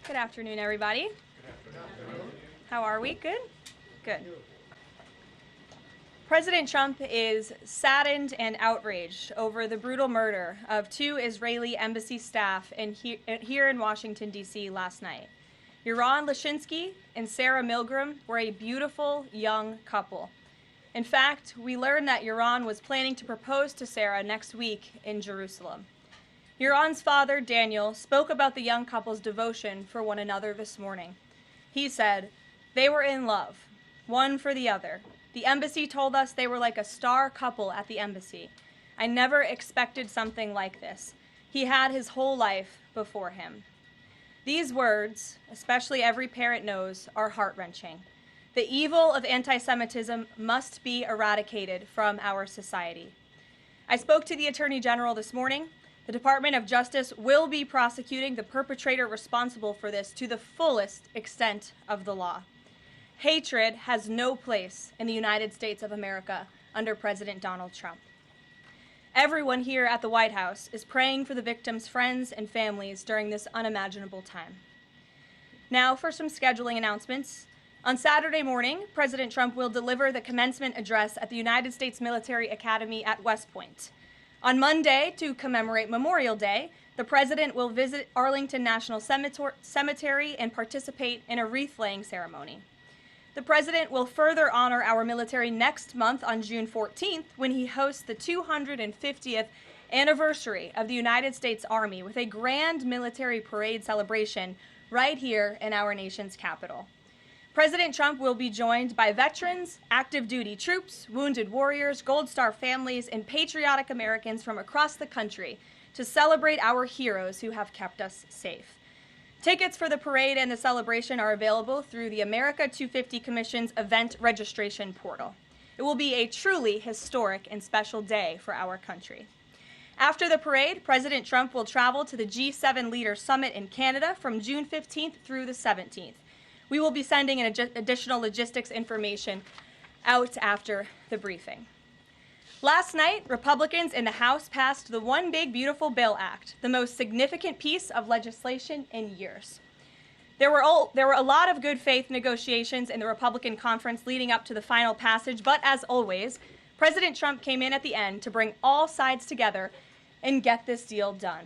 Good afternoon, everybody. How are we? Good? Good. President Trump is saddened and outraged over the brutal murder of 2 Israeli embassy staff here in Washington, D.C. last night. Yaron Lashinsky and Sarah Milgram were a beautiful young couple. In fact, we learned that Yaron was planning to propose to Sarah next week in Jerusalem. Yaron's father, Daniel, spoke about the young couple's devotion for one another this morning. He said, "They were in love, one for the other. The embassy told us they were like a star couple at the embassy. I never expected something like this. He had his whole life before him." These words, especially every parent knows, are heart-wrenching. The evil of anti-Semitism must be eradicated from our society. I spoke to the Attorney General this morning. The Department of Justice will be prosecuting the perpetrator responsible for this to the fullest extent of the law. Hatred has no place in the United States of America under President Donald Trump. Everyone here at the White House is praying for the victims' friends and families during this unimaginable time. Now for some scheduling announcements. On Saturday morning, President Trump will deliver the commencement address at the United States Military Academy at West Point. On Monday, to commemorate Memorial Day, the President will visit Arlington National Cemetery and participate in a wreath-laying ceremony. The President will further honor our military next month on June 14th when he hosts the 250th anniversary of the United States Army with a grand military parade celebration right here in our nation's capital. President Trump will be joined by veterans, active duty troops, wounded warriors, Gold Star families, and patriotic Americans from across the country to celebrate our heroes who have kept us safe. Tickets for the parade and the celebration are available through the America 250 Commission's event registration portal. It will be a truly historic and special day for our country. After the parade, President Trump will travel to the G7 Leaders Summit in Canada from June 15th through the 17th. We will be sending an additional logistics information out after the briefing. Last night, Republicans in the House passed the One Big Beautiful Bill Act, the most significant piece of legislation in years. There were a lot of good faith negotiations in the Republican conference leading up to the final passage, but as always, President Trump came in at the end to bring all sides together and get this deal done.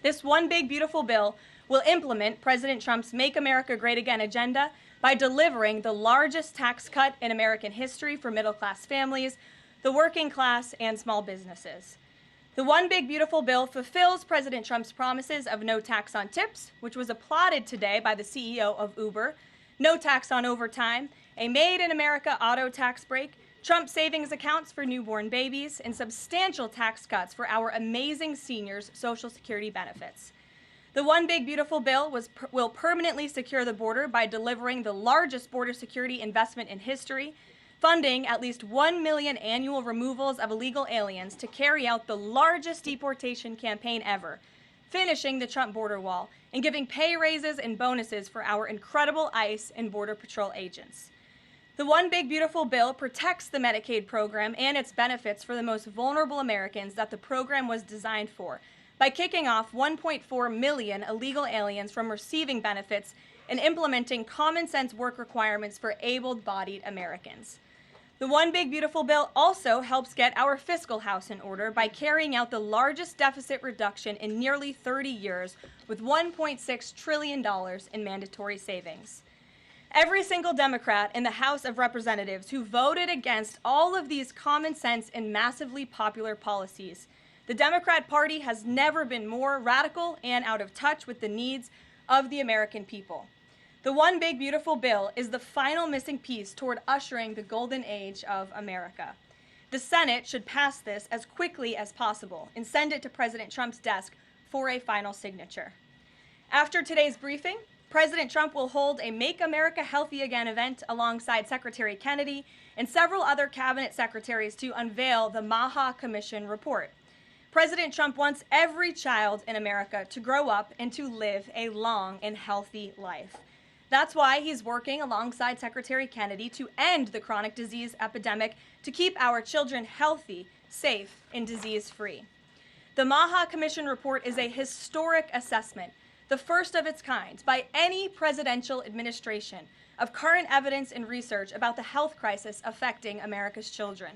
This One Big Beautiful Bill will implement President Trump's Make America Great Again agenda by delivering the largest tax cut in American history for middle-class families, the working class, and small businesses. The One Big Beautiful Bill fulfills President Trump's promises of no tax on tips, which was applauded today by the CEO of Uber, no tax on overtime, a Made in America auto tax break, Trump savings accounts for newborn babies, and substantial tax cuts for our amazing seniors' Social Security benefits. The One Big Beautiful Bill will permanently secure the border by delivering the largest border security investment in history, funding at least 1 million annual removals of illegal aliens to carry out the largest deportation campaign ever, finishing the Trump border wall, and giving pay raises and bonuses for our incredible ICE and Border Patrol agents. The One Big Beautiful Bill protects the Medicaid program and its benefits for the most vulnerable Americans that the program was designed for, by kicking off 1.4 million illegal aliens from receiving benefits and implementing common sense work requirements for able-bodied Americans. The One Big Beautiful Bill also helps get our fiscal house in order by carrying out the largest deficit reduction in nearly 30 years with $1.6 trillion in mandatory savings. Every single Democrat in the House of Representatives who voted against all of these common sense and massively popular policies. The Democrat Party has never been more radical and out of touch with the needs of the American people. The One Big Beautiful Bill is the final missing piece toward ushering the golden age of America. The Senate should pass this as quickly as possible and send it to President Trump's desk for a final signature. After today's briefing, President Trump will hold a Make America Healthy Again event alongside Secretary Kennedy and several other cabinet secretaries to unveil the Maha Commission report. President Trump wants every child in America to grow up and to live a long and healthy life. That's why he's working alongside Secretary Kennedy to end the chronic disease epidemic to keep our children healthy, safe, and disease-free. The Maha Commission report is a historic assessment the first of its kind by any presidential administration, of current evidence and research about the health crisis affecting America's children.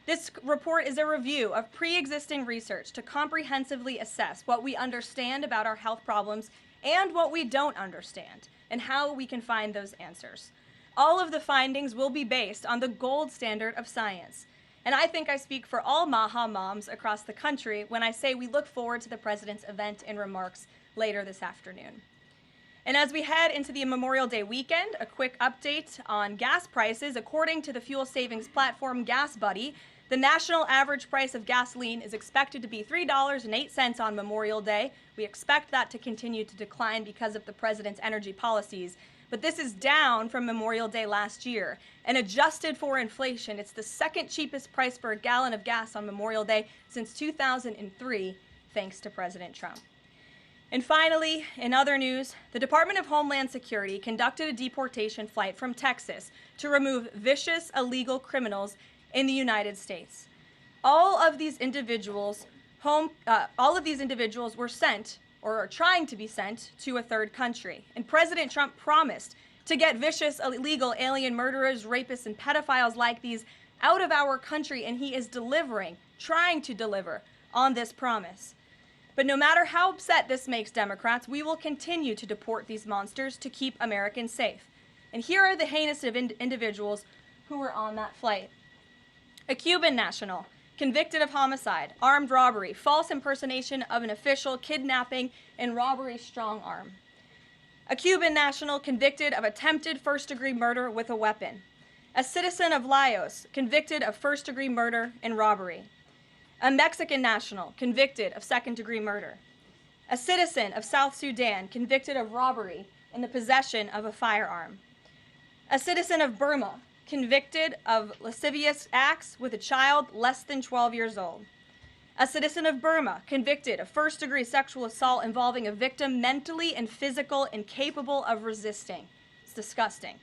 This report is a review of pre-existing research to comprehensively assess what we understand about our health problems and what we don't understand, and how we can find those answers. All of the findings will be based on the gold standard of science. And I think I speak for all MAHA moms across the country when I say we look forward to the president's event and remarks later this afternoon. And as we head into the Memorial Day weekend, a quick update on gas prices. According to the fuel savings platform Gas Buddy, the national average price of gasoline is expected to be $3.08 on Memorial Day. We expect that to continue to decline because of the president's energy policies. But this is down from Memorial Day last year. And adjusted for inflation, it's the second cheapest price for a gallon of gas on Memorial Day since 2003, thanks to President Trump. And finally, in other news, the Department of Homeland Security conducted a deportation flight from Texas to remove vicious illegal criminals in the United States. All of these individuals were sent, or are trying to be sent, to a third country. And President Trump promised to get vicious illegal alien murderers, rapists, and pedophiles like these out of our country, and he is trying to deliver on this promise. But no matter how upset this makes Democrats, we will continue to deport these monsters to keep Americans safe. And here are the heinous individuals who were on that flight. A Cuban national, convicted of homicide, armed robbery, false impersonation of an official, kidnapping, and robbery strong-arm. A Cuban national convicted of attempted first-degree murder with a weapon. A citizen of Laos convicted of first-degree murder and robbery. A Mexican national convicted of second-degree murder. A citizen of South Sudan convicted of robbery and the possession of a firearm. A citizen of Burma convicted of lascivious acts with a child less than 12 years old. A citizen of Burma convicted of first-degree sexual assault involving a victim mentally and physically incapable of resisting. It's disgusting.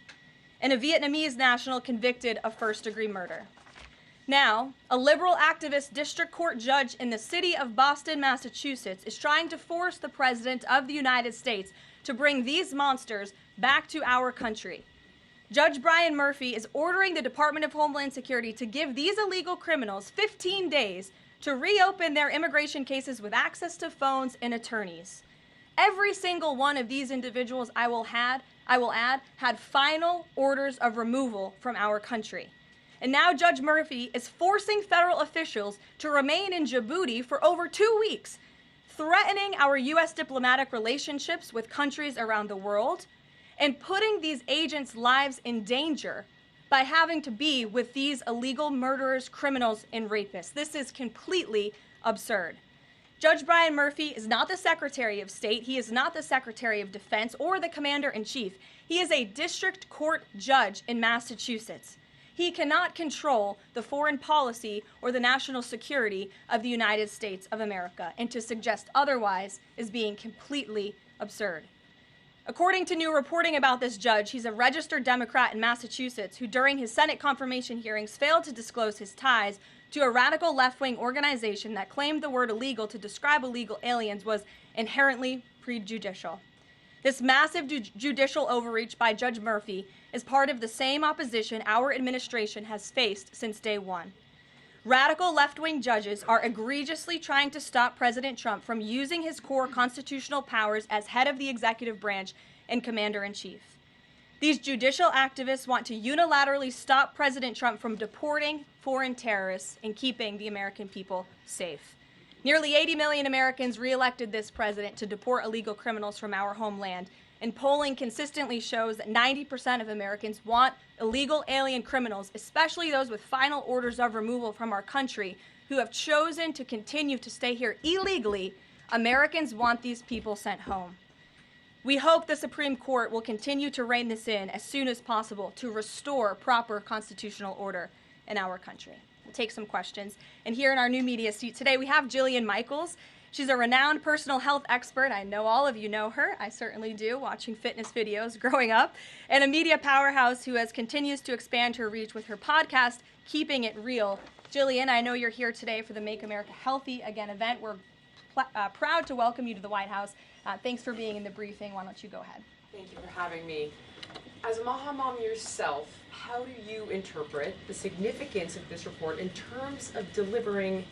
And a Vietnamese national convicted of first-degree murder. Now, a liberal activist district court judge in the city of Boston, Massachusetts, is trying to force the President of the United States to bring these monsters back to our country. Judge Brian Murphy is ordering the Department of Homeland Security to give these illegal criminals 15 days to reopen their immigration cases with access to phones and attorneys. Every single one of these individuals, I will add, had final orders of removal from our country. And now Judge Murphy is forcing federal officials to remain in Djibouti for over 2 weeks, threatening our U.S. diplomatic relationships with countries around the world, and putting these agents' lives in danger by having to be with these illegal murderers, criminals, and rapists. This is completely absurd. Judge Brian Murphy is not the Secretary of State. He is not the Secretary of Defense or the Commander-in-Chief. He is a district court judge in Massachusetts. He cannot control the foreign policy or the national security of the United States of America, and to suggest otherwise is being completely absurd. According to new reporting about this judge, he's a registered Democrat in Massachusetts who during his Senate confirmation hearings failed to disclose his ties to a radical left-wing organization that claimed the word illegal to describe illegal aliens was inherently prejudicial. This massive judicial overreach by Judge Murphy is part of the same opposition our administration has faced since day one. Radical left-wing judges are egregiously trying to stop President Trump from using his core constitutional powers as head of the executive branch and commander-in-chief. These judicial activists want to unilaterally stop President Trump from deporting foreign terrorists and keeping the American people safe. Nearly 80 million Americans re-elected this president to deport illegal criminals from our homeland, and polling consistently shows that 90% of Americans want illegal alien criminals, especially those with final orders of removal from our country, who have chosen to continue to stay here illegally. Americans want these people sent home. We hope the Supreme Court will continue to rein this in as soon as possible to restore proper constitutional order in our country. We'll take some questions. And here in our new media seat today, we have Jillian Michaels. She's a renowned personal health expert. I know all of you know her. I certainly do, watching fitness videos growing up. And a media powerhouse who continues to expand her reach with her podcast, Keeping It Real. Jillian, I know you're here today for the Make America Healthy Again event. We're proud to welcome you to the White House. Thanks for being in the briefing. Why don't you go ahead? Thank you for having me. As a Maha mom yourself, how do you interpret the significance of this report in terms of delivering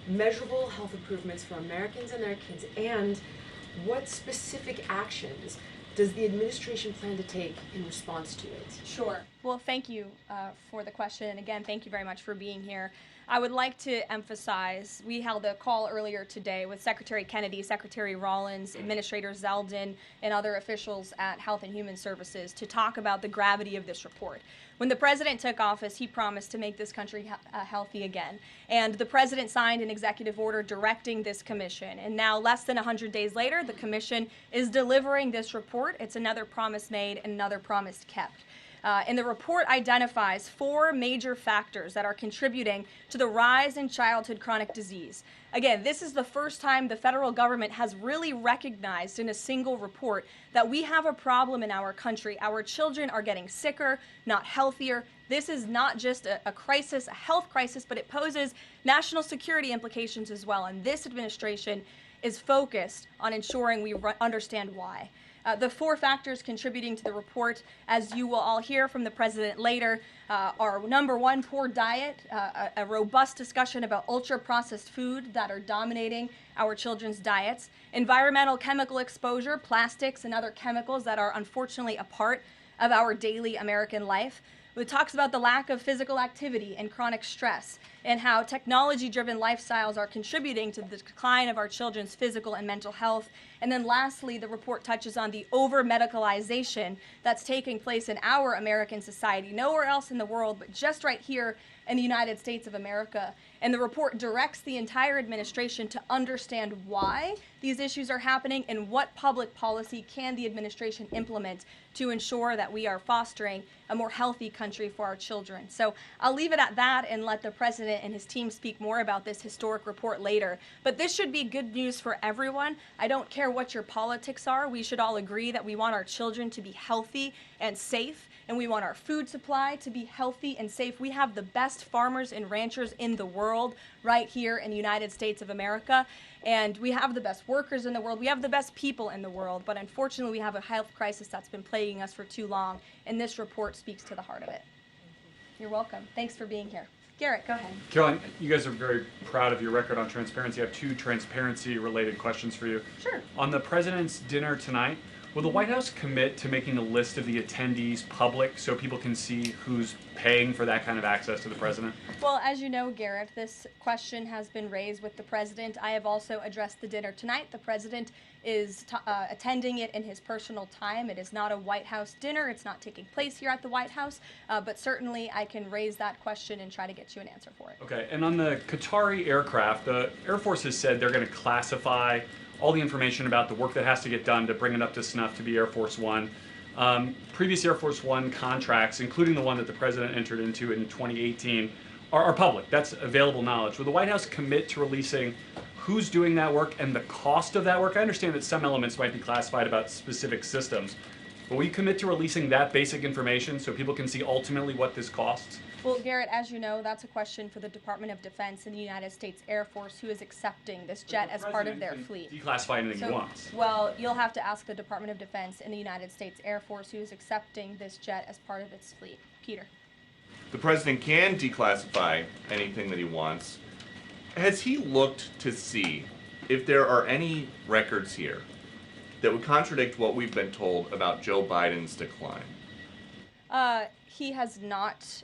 measurable health improvements for Americans and their kids, and what specific actions does the administration plan to take in response to it? Sure. Well, thank you for the question. And again, thank you very much for being here. I would like to emphasize, we held a call earlier today with Secretary Kennedy, Secretary Rollins, Administrator Zeldin, and other officials at Health and Human Services to talk about the gravity of this report. When the president took office, he promised to make this country healthy again. And the president signed an executive order directing this commission. And now, less than 100 days later, the commission is delivering this report. It's another promise made and another promise kept. And the report identifies 4 major factors that are contributing to the rise in childhood chronic disease. Again, this is the first time the federal government has really recognized in a single report that we have a problem in our country. Our children are getting sicker, not healthier. This is not just a crisis, a health crisis, but it poses national security implications as well. And this administration is focused on ensuring we understand why. The 4 factors contributing to the report, as you will all hear from the president later, are number 1, poor diet, a robust discussion about ultra-processed food that are dominating our children's diets, environmental chemical exposure, plastics and other chemicals that are unfortunately a part of our daily American life. It talks about the lack of physical activity and chronic stress, and how technology-driven lifestyles are contributing to the decline of our children's physical and mental health. And then lastly, the report touches on the over-medicalization that's taking place in our American society, nowhere else in the world, but just right here in the United States of America. And the report directs the entire administration to understand why these issues are happening and what public policy can the administration implement to ensure that we are fostering a more healthy country for our children. So I'll leave it at that and let the president and his team speak more about this historic report later. But this should be good news for everyone. I don't care what your politics are. We should all agree that we want our children to be healthy and safe, and we want our food supply to be healthy and safe. We have the best farmers and ranchers in the world right here in the United States of America, and we have the best workers in the world. We have the best people in the world, but unfortunately we have a health crisis that's been plaguing us for too long, and this report speaks to the heart of it. You're welcome. Thanks for being here. Garrett, go ahead. Karoline, you guys are very proud of your record on transparency. I have 2 transparency-related questions for you. Sure. On the president's dinner tonight, will the White House commit to making a list of the attendees public so people can see who's paying for that kind of access to the president? Well, as you know, Garrett, this question has been raised with the president. I have also addressed the dinner tonight. The president is attending it in his personal time. It is not a White House dinner. It's not taking place here at the White House, but certainly I can raise that question and try to get you an answer for it. Okay, and on the Qatari aircraft, the Air Force has said they're going to classify all the information about the work that has to get done to bring it up to snuff to be Air Force One. Previous Air Force One contracts, including the one that the president entered into in 2018, are public. That's available knowledge. Will the White House commit to releasing who's doing that work and the cost of that work? I understand that some elements might be classified about specific systems, but will you commit to releasing that basic information so people can see ultimately what this costs? Well, Garrett, as you know, that's a question for the Department of Defense and the United States Air Force, who is accepting this jet as part of their fleet. Declassify anything he wants. Well, you'll have to ask the Department of Defense and the United States Air Force, who is accepting this jet as part of its fleet. Peter. The president can declassify anything that he wants. Has he looked to see if there are any records here that would contradict what we've been told about Joe Biden's decline? He has not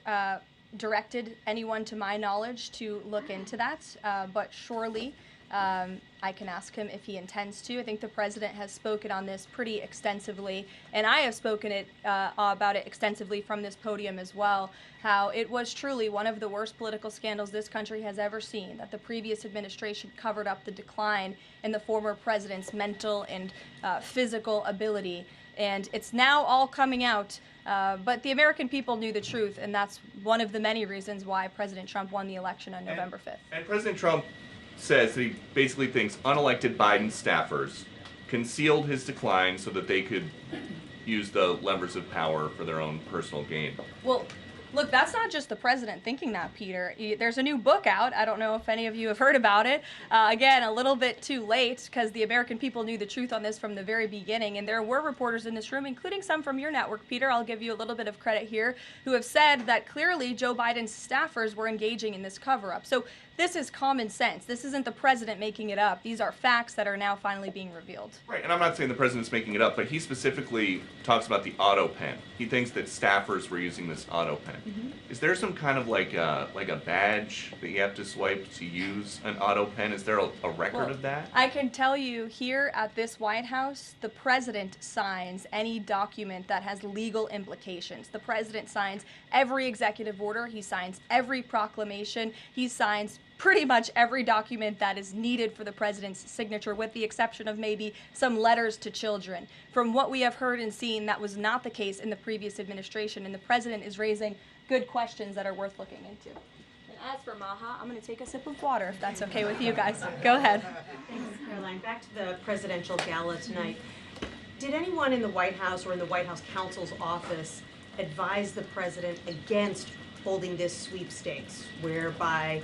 directed anyone, to my knowledge, to look into that, but surely I can ask him if he intends to. I think the president has spoken on this pretty extensively, and I have spoken about it extensively from this podium as well, how it was truly one of the worst political scandals this country has ever seen, that the previous administration covered up the decline in the former president's mental and physical ability. And it's now all coming out, but the American people knew the truth, and that's one of the many reasons why President Trump won the election on November 5th. And President Trump says that he basically thinks unelected Biden staffers concealed his decline so that they could use the levers of power for their own personal gain. Well, Look, that's not just the president thinking that, Peter. There's a new book out. I don't know if any of you have heard about it. Again, a little bit too late because the American people knew the truth on this from the very beginning. And there were reporters in this room, including some from your network, Peter, I'll give you a little bit of credit here, who have said that clearly Joe Biden's staffers were engaging in this cover-up. So this is common sense. This isn't the president making it up. These are facts that are now finally being revealed. Right, and I'm not saying the president's making it up, but he specifically talks about the auto pen. He thinks that staffers were using this auto pen. Is there some kind of like a badge that you have to swipe to use an auto pen? Is there a record of that? I can tell you here at this White House, the president signs any document that has legal implications. The president signs every executive order. He signs every proclamation. He signs pretty much every document that is needed for the president's signature, with the exception of maybe some letters to children. From what we have heard and seen, that was not the case in the previous administration, and the president is raising good questions that are worth looking into. And as for Maha, I'm going to take a sip of water, if that's okay with you guys. Go ahead. Thanks, Caroline. Back to the presidential gala tonight. Did anyone in the White House or in the White House counsel's office advise the president against holding this sweepstakes, whereby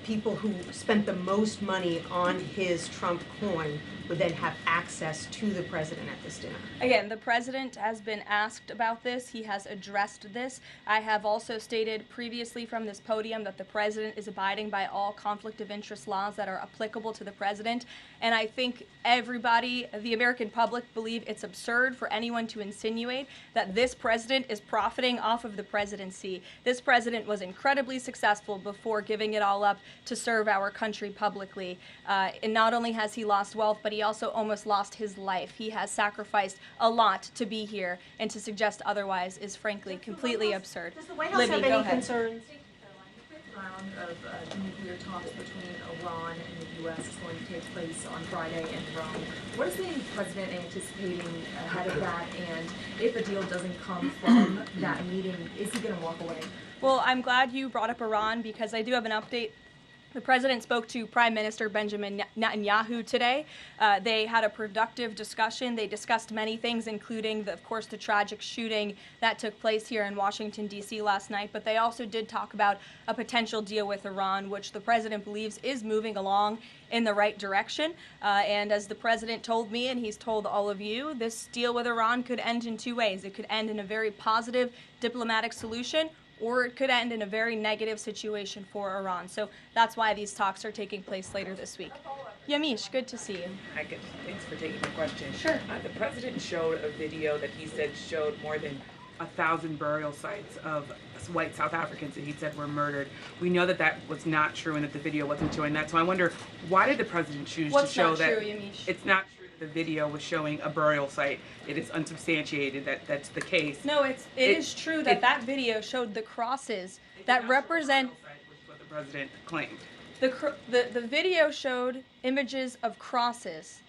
people who spent the most money on his Trump coin would then have access to the president at this dinner? Again, the president has been asked about this. He has addressed this. I have also stated previously from this podium that the president is abiding by all conflict of interest laws that are applicable to the president. And I think everybody, the American public, believe it's absurd for anyone to insinuate that this president is profiting off of the presidency. This president was incredibly successful before giving it all up to serve our country publicly. And not only has he lost wealth, but he also almost lost his life. He has sacrificed a lot to be here, and to suggest otherwise is frankly completely absurd. Does the White House Libby, have go any ahead. concerns? Round of nuclear talks between Iran and the U.S. is going to take place on Friday in Rome. What is the president anticipating ahead of that? And if a deal doesn't come from that meeting, is he going to walk away? Well, I'm glad you brought up Iran, because I do have an update. The president spoke to Prime Minister Benjamin Netanyahu today. They had a productive discussion. They discussed many things, including, of course, the tragic shooting that took place here in Washington, D.C. last night. But they also did talk about a potential deal with Iran, which the president believes is moving along in the right direction. And as the president told me, and he's told all of you, this deal with Iran could end in two ways. It could end in a very positive diplomatic solution, or it could end in a very negative situation for Iran. So that's why these talks are taking place later this week. Yamish, good to see you. Hi, good. Thanks for taking the question. Sure. The president showed a video that he said showed more than 1,000 burial sites of white South Africans that he said were murdered. We know that that was not true and that the video wasn't showing that. So I wonder, why did the president choose to show that? What's not true, Yamish? It's not true. The video was showing a burial site. It is unsubstantiated that that's the case. No, it is true that that video showed the crosses that represent. Which is what the president claimed. The video showed images of crosses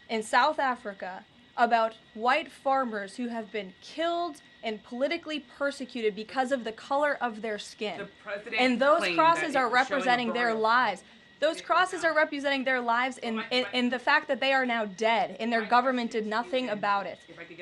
in South Africa about white farmers who have been killed and politically persecuted because of the color of their skin. The president And those claimed crosses that it are was showing a representing their burial lives. Those crosses are representing their lives in the fact that they are now dead, and their government did nothing about it.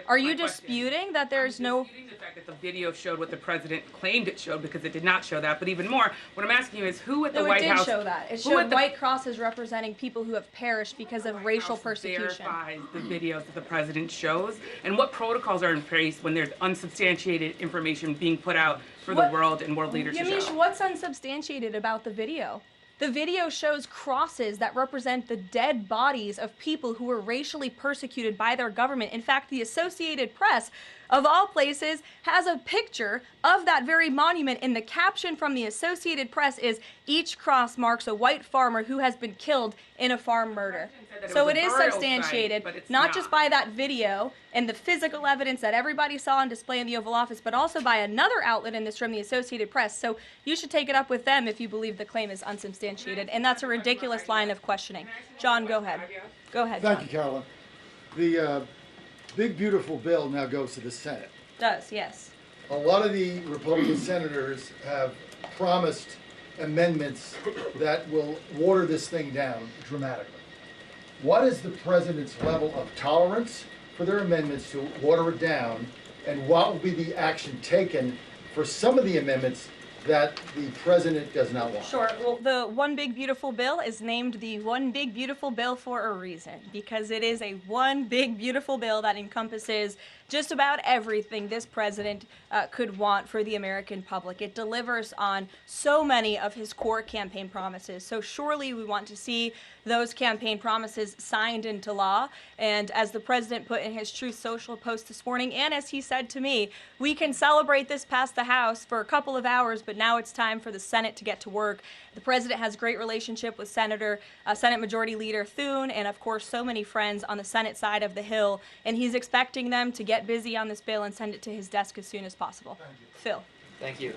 Are you disputing that there's no... Disputing the fact that the video showed what the president claimed it showed, because it did not show that. But even more, what I'm asking you is who at the No, White it House... did show that. It showed white crosses representing people who have perished because of racial persecution. Verifies the videos that the president shows, and what protocols are in place when there's unsubstantiated information being put out for the world and world leaders to Yamish, show? what's unsubstantiated about the video? The video shows crosses that represent the dead bodies of people who were racially persecuted by their government. In fact, the Associated Press, of all places, has a picture of that very monument, and the caption from the Associated Press is, "Each cross marks a white farmer who has been killed in a farm murder." So it is substantiated, not just by that video and the physical evidence that everybody saw on display in the Oval Office, but also by another outlet in this room, the Associated Press. So you should take it up with them if you believe the claim is unsubstantiated, and that's a ridiculous line of questioning. John, go ahead. Go ahead, John. Thank you, Caroline. The big, beautiful bill now goes to the Senate. Does, yes. A lot of the Republican senators have promised amendments that will water this thing down dramatically. What is the president's level of tolerance for their amendments to water it down, and what will be the action taken for some of the amendments that the president does not want? Sure. Well, the One Big Beautiful Bill is named the One Big Beautiful Bill for a reason, because it is a one big beautiful bill that encompasses just about everything this president could want for the American public. It delivers on so many of his core campaign promises. So surely we want to see those campaign promises signed into law. And as the president put in his Truth Social post this morning, and as he said to me, we can celebrate this past the House for a couple of hours, but now it's time for the Senate to get to work. The president has a great relationship with Senate Majority Leader Thune, and of course so many friends on the Senate side of the Hill, and he's expecting them to get busy on this bill and send it to his desk as soon as possible. Phil. Thank you.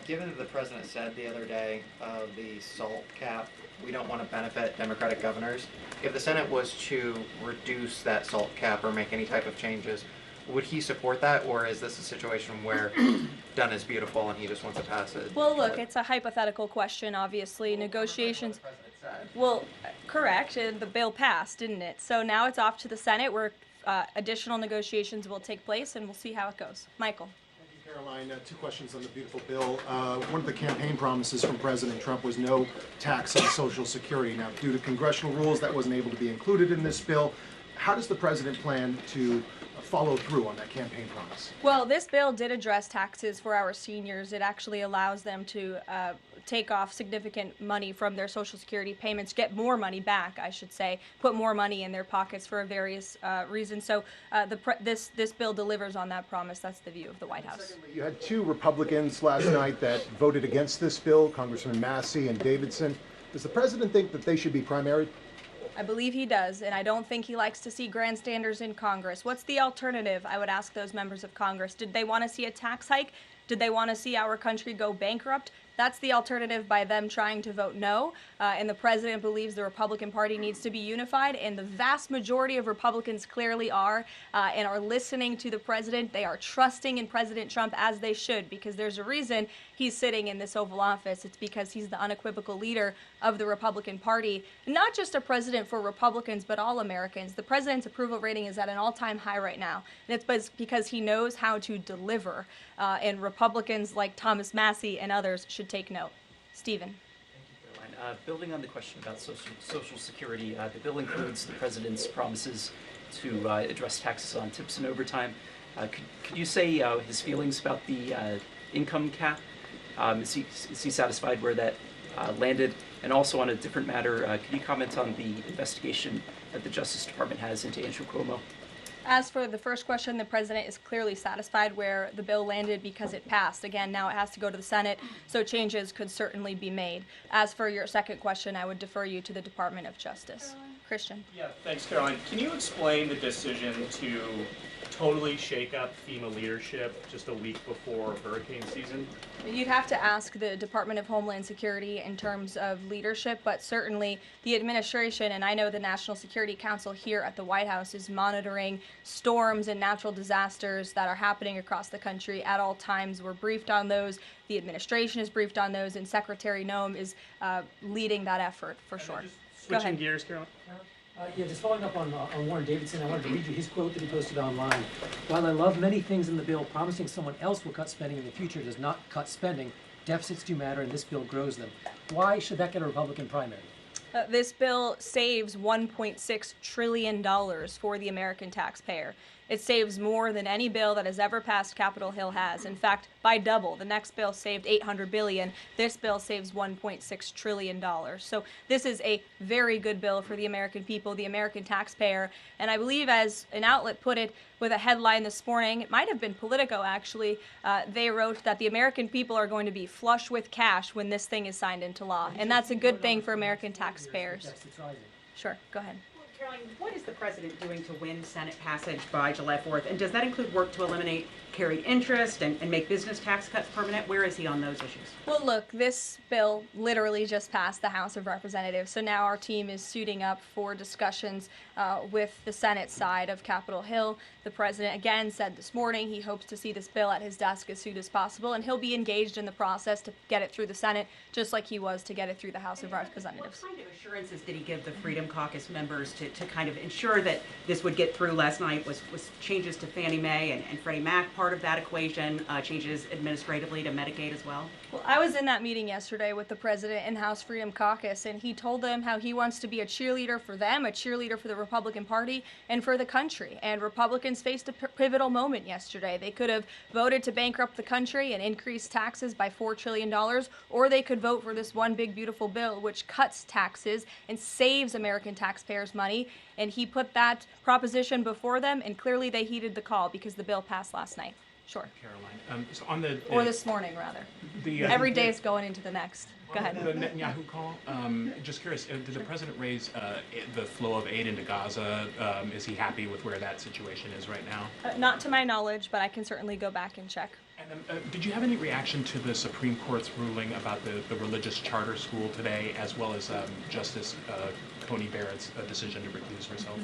Given that the president said the other day the SALT cap, we don't want to benefit Democratic governors, if the Senate was to reduce that SALT cap or make any type of changes, would he support that, or is this a situation where done is beautiful and he just wants to pass it? Well, look, it's a hypothetical question, obviously. Negotiations. Well, correct, and the bill passed, didn't it? So now it's off to the Senate where additional negotiations will take place, and we'll see how it goes. Michael. Caroline, two questions on the beautiful bill. One of the campaign promises from President Trump was no tax on Social Security. Now, due to congressional rules, that wasn't able to be included in this bill. How does the president plan to follow through on that campaign promise? Well, this bill did address taxes for our seniors. It actually allows them to take off significant money from their Social Security payments, get more money back, I should say, put more money in their pockets for various reasons. So this bill delivers on that promise. That's the view of the White House. Secondly, you had two Republicans last night that voted against this bill, Congressman Massey and Davidson. Does the president think that they should be primaried? I believe he does, and I don't think he likes to see grandstanders in Congress. What's the alternative? I would ask those members of Congress. Did they want to see a tax hike? Did they want to see our country go bankrupt? That's the alternative by them trying to vote no. And the president believes the Republican Party needs to be unified, and the vast majority of Republicans clearly are and are listening to the president. They are trusting in President Trump, as they should, because there's a reason he's sitting in this Oval Office. It's because he's the unequivocal leader of the Republican Party. Not just a president for Republicans, but all Americans. The president's approval rating is at an all-time high right now, and it's because he knows how to deliver. And Republicans like Thomas Massey and others should take note. Stephen. Thank you, Caroline. Building on the question about Social Security, the bill includes the president's promises to address taxes on tips and overtime. Could you say his feelings about the income cap? Is he satisfied where that landed? And also on a different matter, can you comment on the investigation that the Justice Department has into Andrew Cuomo? As for the first question, the president is clearly satisfied where the bill landed because it passed. Again, now it has to go to the Senate, so changes could certainly be made. As for your second question, I would defer you to the Department of Justice. Christian. Yeah, thanks, Caroline. Can you explain the decision to totally shake up FEMA leadership just a week before hurricane season? You'd have to ask the Department of Homeland Security in terms of leadership, but certainly the administration, and I know the National Security Council here at the White House is monitoring storms and natural disasters that are happening across the country at all times. We're briefed on those. The administration is briefed on those, and Secretary Noem is leading that effort for sure. Switching gears, Caroline. Yeah, just following up on Warren Davidson, I wanted to read you his quote that he posted online. While I love many things in the bill, promising someone else will cut spending in the future does not cut spending. Deficits do matter, and this bill grows them. Why should that get a Republican primary? This bill saves $1.6 trillion for the American taxpayer. It saves more than any bill that has ever passed Capitol Hill has. In fact, by double. The next bill saved $800 billion. This bill saves $1.6 trillion. So this is a very good bill for the American people, the American taxpayer. And I believe, as an outlet put it with a headline this morning, it might have been Politico actually, they wrote that the American people are going to be flush with cash when this thing is signed into law. And that's a good thing for American taxpayers. Sure, go ahead. Caroline, what is the president doing to win Senate passage by July 4th? And does that include work to eliminate carried interest and make business tax cuts permanent? Where is he on those issues? Well, look, this bill literally just passed the House of Representatives, so now our team is suiting up for discussions with the Senate side of Capitol Hill. The president again said this morning he hopes to see this bill at his desk as soon as possible, and he'll be engaged in the process to get it through the Senate, just like he was to get it through the House of Representatives. What kind of assurances did he give the Freedom Caucus members to kind of ensure that this would get through? Last night was changes to Fannie Mae and Freddie Mac part part of that equation changes administratively to Medicaid as well? Well, I was in that meeting yesterday with the president and House Freedom Caucus, and he told them how he wants to be a cheerleader for them, a cheerleader for the Republican Party, and for the country. And Republicans faced a pivotal moment yesterday. They could have voted to bankrupt the country and increase taxes by $4 trillion, or they could vote for this one big, beautiful bill which cuts taxes and saves American taxpayers money. And he put that proposition before them, and clearly they heeded the call because the bill passed last night. Sure. Caroline, so on the Or this morning, rather. Every day is going into the next. Go ahead. The Netanyahu call. Just curious, did the president raise the flow of aid into Gaza? Is he happy with where that situation is right now? Not to my knowledge, but I can certainly go back and check. And did you have any reaction to the Supreme Court's ruling about the religious charter school today, as well as Justice Coney Barrett's decision to recuse herself?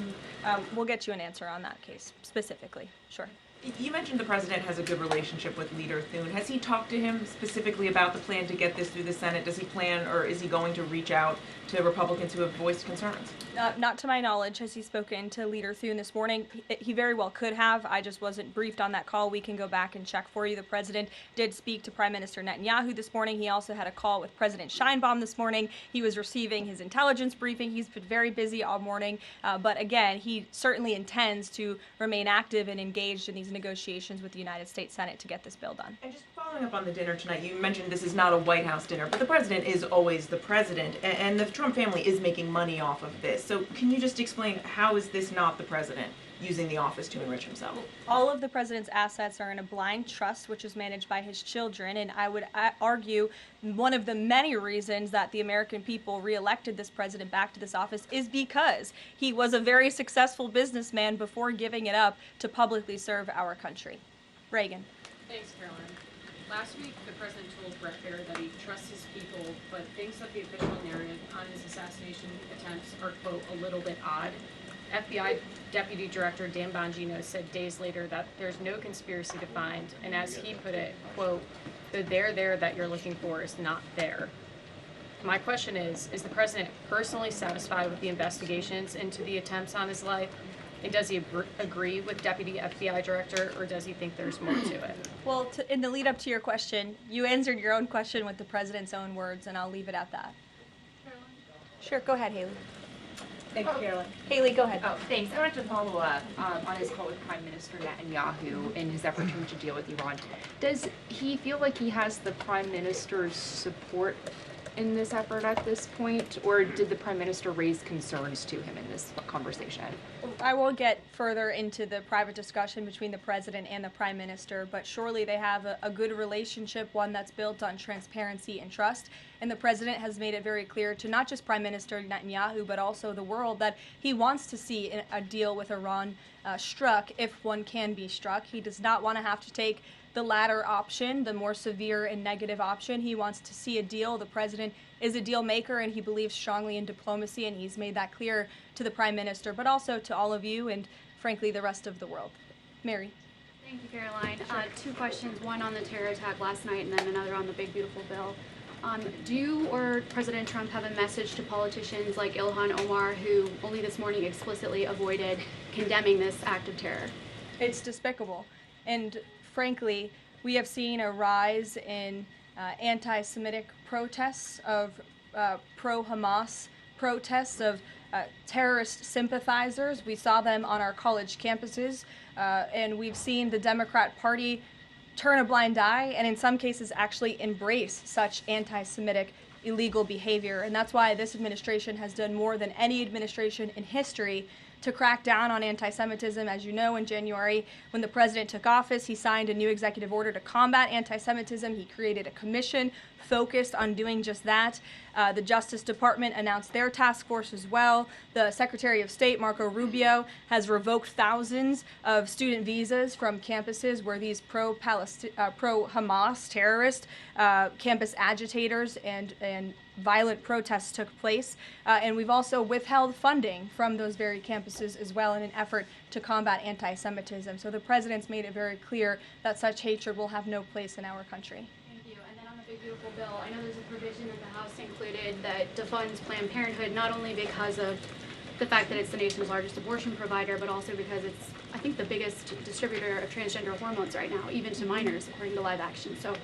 We'll get you an answer on that case specifically. Sure. You mentioned the president has a good relationship with Leader Thune. Has he talked to him specifically about the plan to get this through the Senate? Does he plan, or is he going to reach out to Republicans who have voiced concerns? Not to my knowledge has he spoken to Leader Thune this morning. He very well could have. I just wasn't briefed on that call. We can go back and check for you. The president did speak to Prime Minister Netanyahu this morning. He also had a call with President Sheinbaum this morning. He was receiving his intelligence briefing. He's been very busy all morning. But again, he certainly intends to remain active and engaged in these negotiations with the United States Senate to get this bill done. And just following up on the dinner tonight, you mentioned this is not a White House dinner, but the president is always the president, and the Trump family is making money off of this. So can you just explain, how is this not the president using the office to enrich himself? All of the president's assets are in a blind trust, which is managed by his children, and I would argue one of the many reasons that the American people reelected this president back to this office is because he was a very successful businessman before giving it up to publicly serve our country. Reagan. Thanks, Caroline. Last week, the president told Brett Baer that he trusts his people, but thinks that the official narrative on his assassination attempts are, quote, a little bit odd. FBI Deputy Director Dan Bongino said days later that there's no conspiracy to find, and as he put it, quote, the there that you're looking for is not there. My question is the president personally satisfied with the investigations into the attempts on his life? And does he agree with Deputy FBI Director, or does he think there's more to it? Well, in the lead up to your question, you answered your own question with the president's own words, and I'll leave it at that. Sure, go ahead, Haley. Thank you, Caroline. Haley, go ahead. Oh, thanks. I wanted to follow up on his call with Prime Minister Netanyahu in his effort to reach a deal with Iran. Does he feel like he has the Prime Minister's support in this effort at this point, or did the Prime Minister raise concerns to him in this conversation? I won't get further into the private discussion between the president and the prime minister, but surely they have a good relationship, one that's built on transparency and trust. And the president has made it very clear to not just Prime Minister Netanyahu, but also the world, that he wants to see a deal with Iran struck if one can be struck. He does not want to have to take the latter option, the more severe and negative option. He wants to see a deal. The president is a deal maker, and he believes strongly in diplomacy, and he's made that clear to the prime minister, but also to all of you and, frankly, the rest of the world. Mary. Thank you, Caroline. Two questions, one on the terror attack last night and then another on the big, beautiful bill. Do you or President Trump have a message to politicians like Ilhan Omar, who only this morning explicitly avoided condemning this act of terror? It's despicable. And frankly, we have seen a rise in anti-Semitic protests, of pro-Hamas protests, of terrorist sympathizers. We saw them on our college campuses, and we've seen the Democrat Party turn a blind eye and in some cases actually embrace such anti-Semitic illegal behavior. And that's why this administration has done more than any administration in history to crack down on anti-Semitism. As you know, in January, when the president took office, he signed a new executive order to combat anti-Semitism. He created a commission focused on doing just that. The Justice Department announced their task force as well. The Secretary of State, Marco Rubio, has revoked thousands of student visas from campuses where these pro-Hamas terrorist campus agitators and violent protests took place. And we've also withheld funding from those very campuses as well in an effort to combat anti-Semitism. So the president's made it very clear that such hatred will have no place in our country. Thank you. And then on the big, beautiful bill, I know there's a provision that the House included that defunds Planned Parenthood, not only because of the fact that it's the nation's largest abortion provider, but also because it's, I think, the biggest distributor of transgender hormones right now, even to minors, according to Live Action. So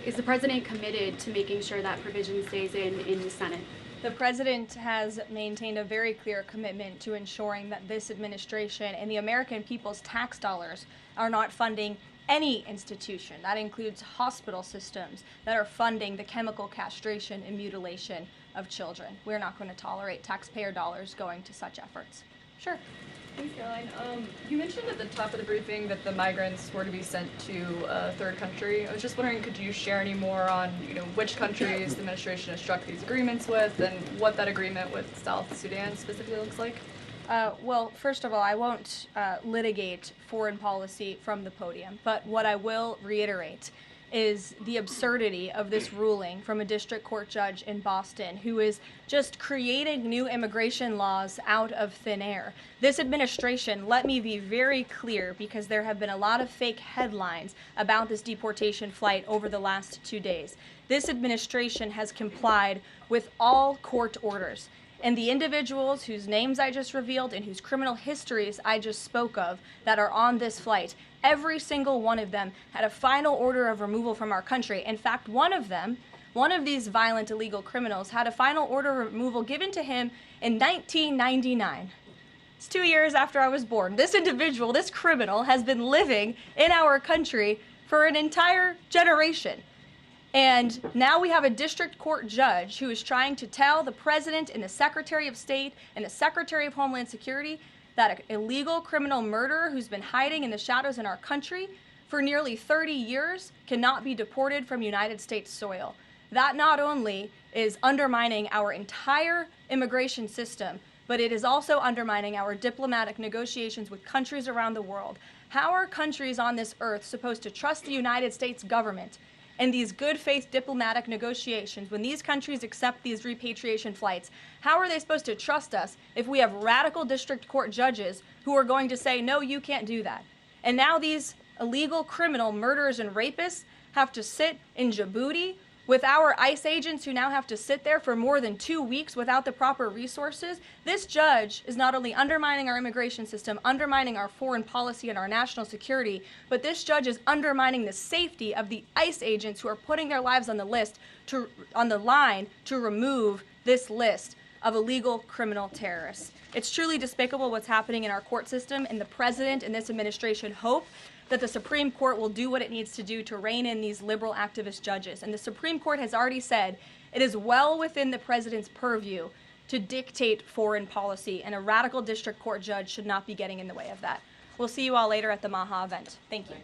is the president committed to making sure that provision stays in the Senate? The president has maintained a very clear commitment to ensuring that this administration and the American people's tax dollars are not funding any institution. That includes hospital systems that are funding the chemical castration and mutilation of children. We're not going to tolerate taxpayer dollars going to such efforts. Sure. Thanks, Caroline. You mentioned at the top of the briefing that the migrants were to be sent to a third country. I was just wondering, could you share any more on, which countries the administration has struck these agreements with, and what that agreement with South Sudan specifically looks like? Well, first of all, I won't litigate foreign policy from the podium, but what I will reiterate is the absurdity of this ruling from a district court judge in Boston who is just creating new immigration laws out of thin air. This administration, let me be very clear, because there have been a lot of fake headlines about this deportation flight over the last 2 days. This administration has complied with all court orders. And the individuals whose names I just revealed and whose criminal histories I just spoke of that are on this flight, every single one of them had a final order of removal from our country. In fact, one of these violent illegal criminals had a final order of removal given to him in 1999. It's 2 years after I was born. This individual, this criminal, has been living in our country for an entire generation. And now we have a district court judge who is trying to tell the president and the Secretary of State and the Secretary of Homeland Security that an illegal criminal murderer who's been hiding in the shadows in our country for nearly 30 years cannot be deported from United States soil. That not only is undermining our entire immigration system, but it is also undermining our diplomatic negotiations with countries around the world. How are countries on this earth supposed to trust the United States government and these good faith diplomatic negotiations when these countries accept these repatriation flights? How are they supposed to trust us if we have radical district court judges who are going to say, no, you can't do that? And now these illegal criminal murderers and rapists have to sit in Djibouti with our ICE agents who now have to sit there for more than 2 weeks without the proper resources. This judge is not only undermining our immigration system, undermining our foreign policy and our national security, but this judge is undermining the safety of the ICE agents who are putting their lives on the line to remove this list of illegal criminal terrorists. It's truly despicable what's happening in our court system, and the president and this administration hope that the Supreme Court will do what it needs to do to rein in these liberal activist judges. And the Supreme Court has already said it is well within the president's purview to dictate foreign policy, and a radical district court judge should not be getting in the way of that. We'll see you all later at the Maha event. Thank you.